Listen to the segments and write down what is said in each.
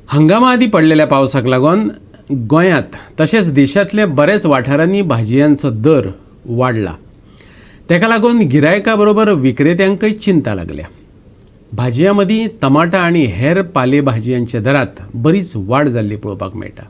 हंगामा आदी पडलेल्या पावसाक लागून गोंयांत तशेंच देशांतल्या बरेच वाठारांनी भाजयांचो दर वाडला। तेका लागून गिरायकां बरोबर विक्रेत्यांकय चिंता लागल्या। भाजयां मदीं टमाटा आनी हेर पालेभाजयांच्या दरांत बरीच वाड जाल्ली पळोवपाक मेळटा।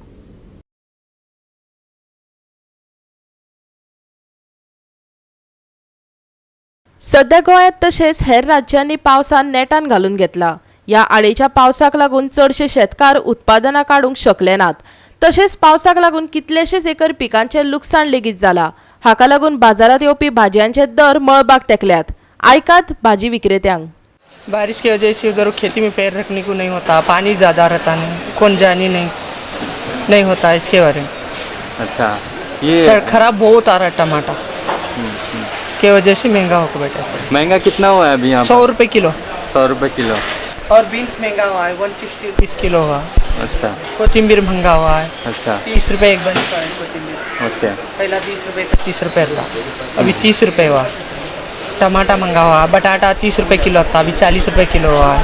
सध्या गोंयांत तशेंच हेर राज्यांनी पावसान नेटान घालून घेतला। ह्या आडेच्या पावसाक लागून चडशे शेतकार उत्पादनां काडूंक शकले नात। तशेंच पावसाक लागून कितलेशेच एकर पिकांचें लुकसाण लेगीत जाला। हाका लागून बाजारात येवपी भाजयांचे दर मळबाक तेंकल्यात। आयकात भाजी विक्रेत्यांक। बारिश की वजह से उधर खेती में पैर रखने को नहीं होता, पानी ज़्यादा रहता नहीं, कौन जानी नहीं होता इसके बारे में। अच्छा, ये सर खराब बहुत आ रहा है टमाटर, इसके वजह से महंगा होकर बैठा सर। महंगा कितना हुआ है अभी यहाँ 100 रुपये किलो। 100 रुपये किलो। और बीन्स महंगा हुआ है, 160 रुपीज़ किलो हुआ। अच्छा कोथिंबीर महंगा हुआ है, अच्छा 30 रुपये एक बंच का है कोथिंबीर। ओके। पहला 20 रुपये 25 रुपये था, अभी 30 रुपये हुआ। टमाटा महंगा हुआ, बटाटा 30 रुपये किलो था, अभी 40 रुपये किलो हुआ है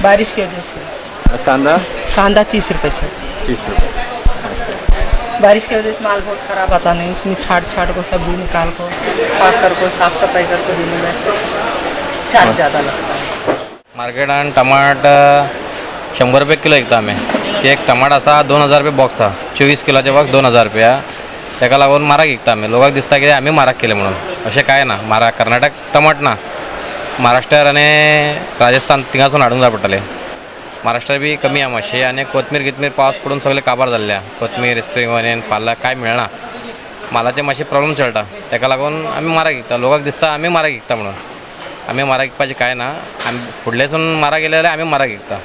बारिश की वजह से। कांदा 30 रुपये छे। 30 रुपये। बारिश की वजह से माल बहुत ख़राब आता नहीं, उसमें छाट को सब भी निकाल को पाक कर को साफ सफाई कर को देने में चार्ज ज़्यादा लगता है। मार्केटान टमाट 100 रुपये किलो विकता आमी। एक टमाट आसा 2000 रुपये बॉक्स आसा, 24 किलोचे बॉक्स 2000 रुपया। तेका लागून म्हारग विकता आमी। लोकांक दिसता की आमी म्हारग केले म्हणून, अशें कांय ना। म्हारग कर्नाटक टमाट ना, महाराष्ट्र आनी राजस्थान थिंगासून हाडूंक जाय पडटलें। महाराष्ट्र बी कमी आहा मातशी, आनी कोथमीर पावस पडून सगळे काबार जाल्ल्या। कोथमीर स्प्रिंग ऑनियन पार्ला कांय मेळना, मालाचे मातशे प्रॉब्लेम चलता। तेका लागून आमी म्हारग विकता। लोकांक दिसता आमी म्हारग विकता म्हणून, आमी म्हारग विकपाचें कांय ना। आमी फुडलेसून म्हारग गेले जाल्यार आमी म्हारग विकता।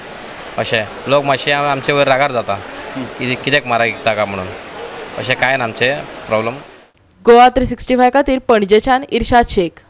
अशें लोक मातशे आमचे वयर रागार जाता कित्याक म्हारग विकता काय म्हणून। अशें कांय ना आमचें प्रॉब्लेम। गोवा 365 खातीर पणजेच्यान इर्शाद शेख।